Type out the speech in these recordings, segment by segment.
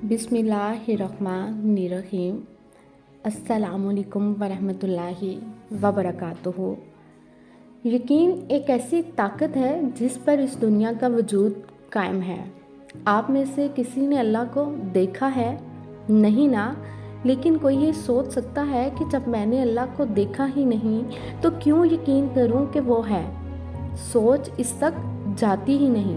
बिस्मिल्लाहिर्रहमानिर्रहीम। अस्सलामुअलैकुम वरहमतुल्लाहि वबरकातुहू। यकीन एक ऐसी ताकत है जिस पर इस दुनिया का वजूद कायम है। आप में से किसी ने अल्लाह को देखा है? नहीं ना। लेकिन कोई ये सोच सकता है कि जब मैंने अल्लाह को देखा ही नहीं तो क्यों यकीन करूं कि वो है। सोच इस तक जाती ही नहीं,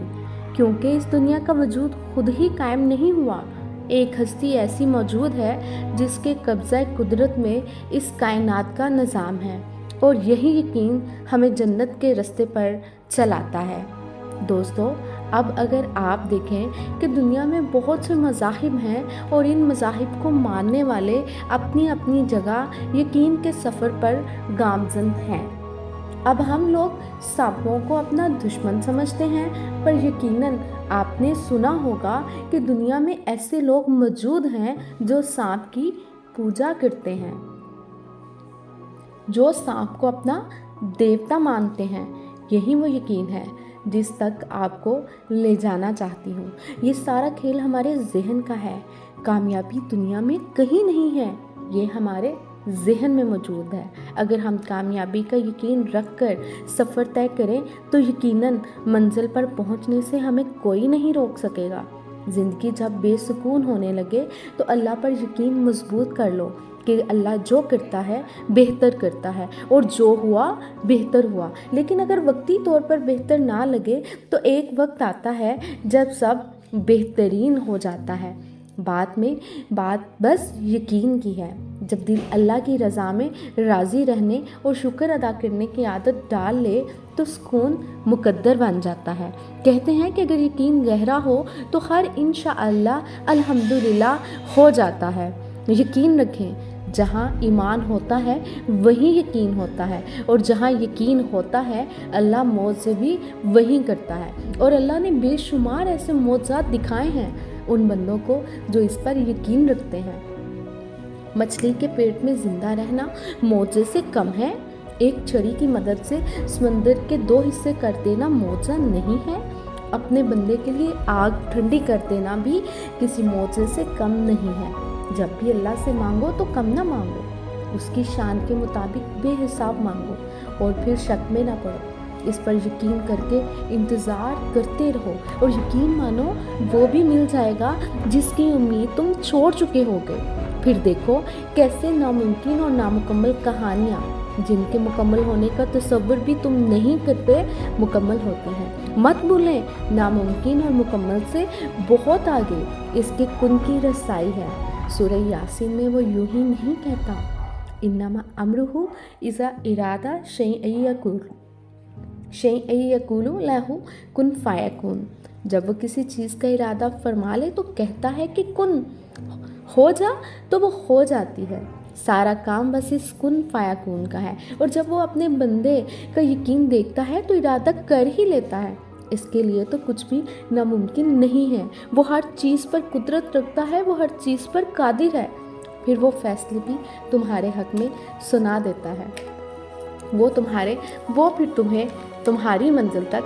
क्योंकि इस दुनिया का वजूद खुद ही कायम नहीं हुआ। एक हस्ती ऐसी मौजूद है जिसके कब्ज़ा कुदरत में इस कायनात का निज़ाम है, और यही यकीन हमें जन्नत के रास्ते पर चलाता है। दोस्तों, अब अगर आप देखें कि दुनिया में बहुत से मज़ाहिब हैं और इन मज़ाहिब को मानने वाले अपनी अपनी जगह यकीन के सफ़र पर गामज़न हैं। अब हम लोग सांपों को अपना दुश्मन समझते हैं, पर यकीनन आपने सुना होगा कि दुनिया में ऐसे लोग मौजूद हैं जो सांप की पूजा करते हैं, जो सांप को अपना देवता मानते हैं। यही वो यकीन है जिस तक आपको ले जाना चाहती हूँ। ये सारा खेल हमारे जहन का है। कामयाबी दुनिया में कहीं नहीं है, ये हमारे जहन में मौजूद है। अगर हम कामयाबी का यकीन रख कर सफ़र तय करें तो यकीनन मंजिल पर पहुंचने से हमें कोई नहीं रोक सकेगा। ज़िंदगी जब बेसुकून होने लगे तो अल्लाह पर यकीन मजबूत कर लो कि अल्लाह जो करता है बेहतर करता है, और जो हुआ बेहतर हुआ। लेकिन अगर वक्ती तौर पर बेहतर ना लगे तो एक वक्त आता है जब सब बेहतरीन हो जाता है। बात बस यकीन की है। जब दिल अल्लाह की रज़ा में राज़ी रहने और शुक्र अदा करने की आदत डाल ले तो सुकून मुकद्दर बन जाता है। कहते हैं कि अगर यकीन गहरा हो तो हर इंशाअल्लाह अल्हम्दुलिल्लाह हो जाता है। यकीन रखें, जहाँ ईमान होता है वहीं यकीन होता है, और जहाँ यकीन होता है अल्लाह मौत से भी वही करता है। और अल्लाह ने बेशुमार ऐसे मौजज़ात दिखाए हैं उन बंदों को जो इस पर यकीन रखते हैं। मछली के पेट में जिंदा रहना मौजे से कम है। एक छड़ी की मदद से समंदर के 2 हिस्से कर देना मौजा नहीं है। अपने बंदे के लिए आग ठंडी कर देना भी किसी मौजे से कम नहीं है। जब भी अल्लाह से मांगो तो कम ना मांगो, उसकी शान के मुताबिक बेहिसाब मांगो, और फिर शक में ना पड़ो। इस पर यकीन करके इंतज़ार करते रहो, और यकीन मानो वो भी मिल जाएगा जिसकी उम्मीद तुम छोड़ चुके होगे। फिर देखो कैसे नामुमकिन और नामुकम्मल कहानियाँ, जिनके मुकम्मल होने का तसव्वुर भी तुम नहीं करते, मुकम्मल होती हैं। मत भूलें, नामुमकिन और मुकम्मल से बहुत आगे इसके कुन की रसाई है। सूरह यासीन में वो यूं ही नहीं कहता, इन्नमा अमरुहु इज़ा इरादा शैअन यक़ूलु लहु कुन फ़यकुन। जब वो किसी चीज़ का इरादा फरमा ले तो कहता है कि कुन हो जा, तो वो हो जाती है। सारा काम बस इस कुन फ़यकुन का है। और जब वो अपने बंदे का यकीन देखता है तो इरादा कर ही लेता है। इसके लिए तो कुछ भी नामुमकिन नहीं है। वो हर चीज़ पर कुदरत रखता है, वो हर चीज़ पर कादिर है। फिर वो फैसले भी तुम्हारे हक में सुना देता है। वो फिर तुम्हें तुम्हारी मंजिल तक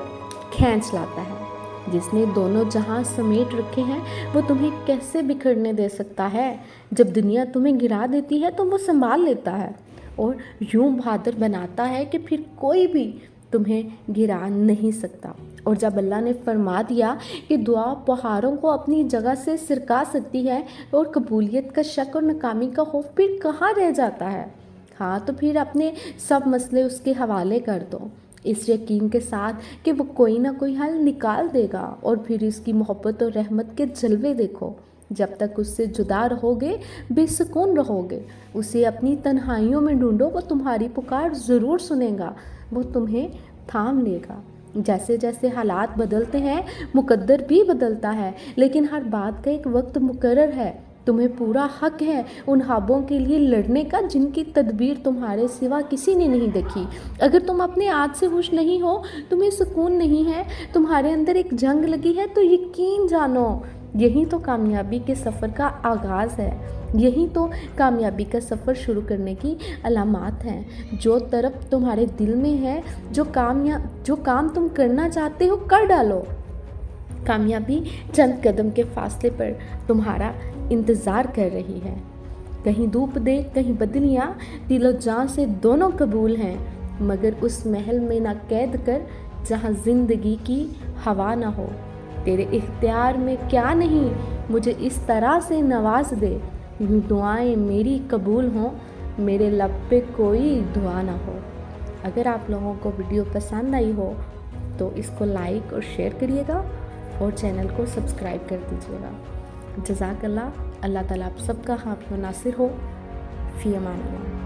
खींच लाता है। जिसने दोनों जहां समेट रखे हैं वो तुम्हें कैसे बिखरने दे सकता है। जब दुनिया तुम्हें गिरा देती है तो वो संभाल लेता है, और यूं बहादुर बनाता है कि फिर कोई भी तुम्हें गिरा नहीं सकता। और जब अल्लाह ने फरमा दिया कि दुआ पहाड़ों को अपनी जगह से सिरका सकती है, और कबूलियत का शक और नाकामी का खौफ फिर कहाँ रह जाता है। हाँ, तो फिर अपने सब मसले उसके हवाले कर दो, इस यकीन के साथ कि वो कोई ना कोई हल निकाल देगा। और फिर इसकी मोहब्बत और रहमत के जलवे देखो। जब तक उससे जुदा रहोगे बेसुकून रहोगे। उसे अपनी तन्हाइयों में ढूंढो, वो तुम्हारी पुकार ज़रूर सुनेगा, वो तुम्हें थाम लेगा। जैसे जैसे हालात बदलते हैं मुकद्दर भी बदलता है, लेकिन हर बात का एक वक्त मुकर्रर है। तुम्हें पूरा हक है उन ख्वाबों के लिए लड़ने का जिनकी तदबीर तुम्हारे सिवा किसी ने नहीं देखी। अगर तुम अपने आज से खुश नहीं हो, तुम्हें सुकून नहीं है, तुम्हारे अंदर एक जंग लगी है, तो यकीन जानो यही तो कामयाबी के सफ़र का आगाज़ है। यही तो कामयाबी का सफ़र शुरू करने की अलामात हैं। जो तरफ तुम्हारे दिल में है, जो काम तुम करना चाहते हो कर डालो। कामयाबी चंद कदम के फासले पर तुम्हारा इंतज़ार कर रही है। कहीं धूप दे कहीं बदलियाँ, दिलो जान से दोनों कबूल हैं, मगर उस महल में ना कैद कर जहाँ ज़िंदगी की हवा ना हो। तेरे इख्तियार में क्या नहीं, मुझे इस तरह से नवाज दे, यूँ दुआएं मेरी कबूल हों, मेरे लब पे कोई दुआ ना हो। अगर आप लोगों को वीडियो पसंद आई हो तो इसको लाइक और शेयर करिएगा और चैनल को सब्सक्राइब कर दीजिएगा। जज़ाकल्लाह। अल्लाह ताला आप सबका हाफ़िज़ व नासिर हो। फ़ी अमान अल्लाह।